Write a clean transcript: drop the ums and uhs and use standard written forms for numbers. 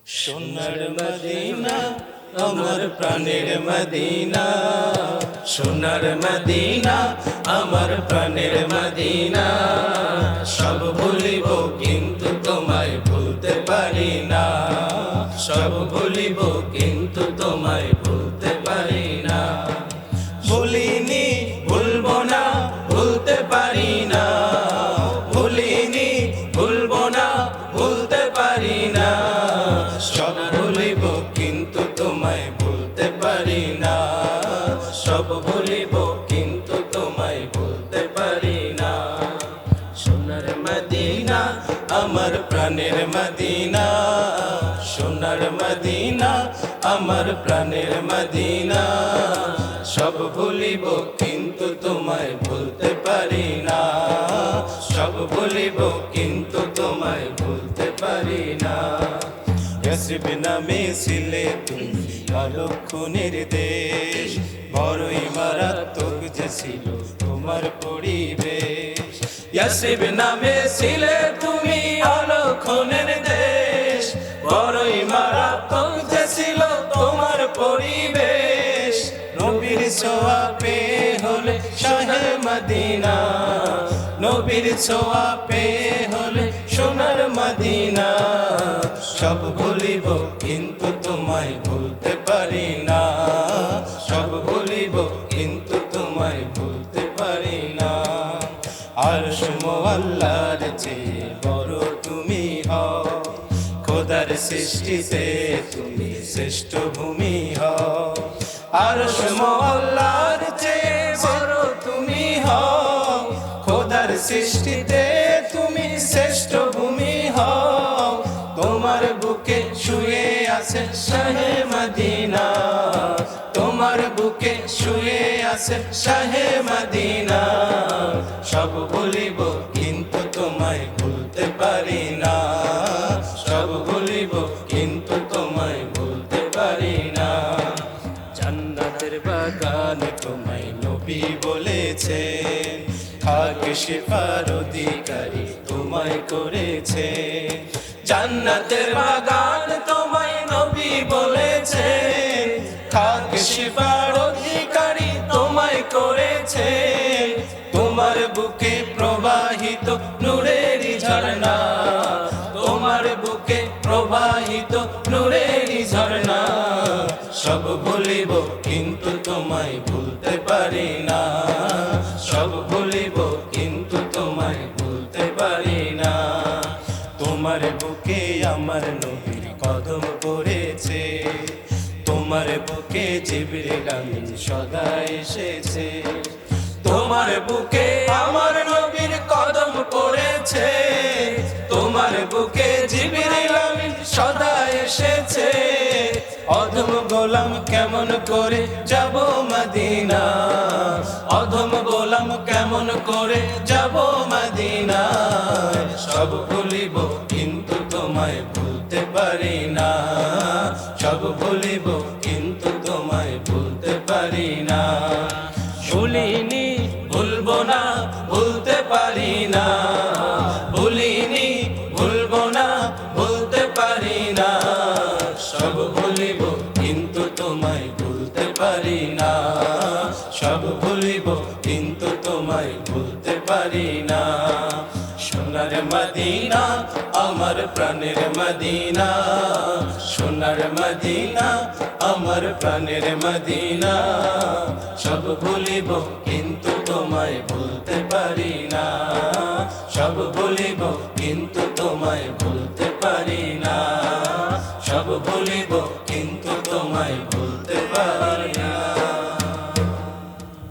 সোনার মদিনা আমার প্রাণের মদিনা, সোনার মদিনা আমার প্রাণের মদিনা। সব ভুলিব কিন্তু তোমায় ভুলতে পারি না, সব ভুলিব কিন্তু তোমায় ভুলতে পারি না। ভুলিনি ভুলবো না, ভুলতে পারি না, ভুলিনি ভুলবো না, ভুলতে পারি না। সব ভুলিব কিন্তু তোমায় ভুলতে পারি না, সব ভুলিব কিন্তু তোমায় ভুলতে পারি না। সোনার মদিনা আমার প্রাণের মদিনা, সোনার মদিনা আমার প্রাণের মদিনা। সব ভুলিব কিন্তু তোমায় ভুলতে পারি না, সব ভুলিব কিন্তু তোমায় ভুলতে পারি না। ইয়াসরিব নামে ছিলে তুমি অলক্ষণের দেশ, বড়ই মারাত্মক যে ছিল তোমার পরিবেশ। ইয়াসরিব নামে ছিলে তুমি অলক্ষণের দেশ, বড়ই মারাত্মক যে ছিল তোমার পরিবেশ। নবীর ছোঁয়া পেয়ে হলে শাহে মদিনা, নবীর ছোঁয়া পেয়ে হলে সোনার মদিনা। সব ভুলিব কিন্তু তোমায় ভুলতে পারি না, সব ভুলিব কিন্তু তোমায় ভুলতে পারি না। আরশ মুআল্লার চেয়ে বড় তুমি হও, খোদার সৃষ্টিতে তুমি শ্রেষ্ঠ ভূমি হও। আরশ মুআল্লার চেয়ে বড় তুমি হও, খোদার সৃষ্টিতে তুমি শ্রেষ্ঠ ভূমি হও। তোমার বুকে শুয়ে আছে শাহে মদিনা, তোমার বুকে শুয়ে আছে শাহে মদিনা। সব ভুলিব কিন্তু তোমায় ভুলতে পারি না, সব ভুলিব কিন্তু তোমায় ভুলতে পারি না। জান্নাতের বাগান তোমায় নবী বলেছে, খাক শিফার অধিকারী তোমায় করেছে। জান্নাতের বাগান তোমায় নবী বলেছে, খাক শিফার অধিকারী তোমায় করেছে। তোমার বুকে প্রবাহিত নূরেরই ঝর্ণা, তোমার বুকে প্রবাহিত নূরেরই ঝর্ণা। সব ভুলিব কিন্তু তোমায় ভুলতে পারি না, সব ভুলিব কিন্তু তোমায় ভুলতে পারি না। তোমার বুকে আমার নবীর কদম পড়েছে, তোমার বুকে জিবরিল আমিন সদা এসেছে। তোমার বুকে আমার নবীর কদম পড়েছে, তোমার বুকে জিবরিল আমিন সদা এসেছে। অধম গোলাম কেমন করে যাব মদিনা, অধম গোলাম কেমন করে যাব মদিনা। সব ভুলিব কিন্তু তোমায় ভুলতে পারি না, সব ভুলিব কিন্তু তোমায় ভুলতে পারি না। ভুলিনি ভুলবো না, ভুলতে পারি না, ভুলিনি ভুলবো না, ভুলতে পারি না। সব ভুলিব কিন্তু তোমায় ভুলতে পারি না, সব ভুলিব কিন্তু তোমায় ভুলতে পারি না। সোনার মদিনা আমার প্রাণের মদিনা, সোনার মদিনা আমার প্রাণের মদিনা। সব ভুলিব কিন্তু তোমায় ভুলতে পারি না, সব ভুলিব কিন্তু তোমায় ভুলতে পারি না, সব ভুলিব কিন্তু তোমায় ভুলতে পারি।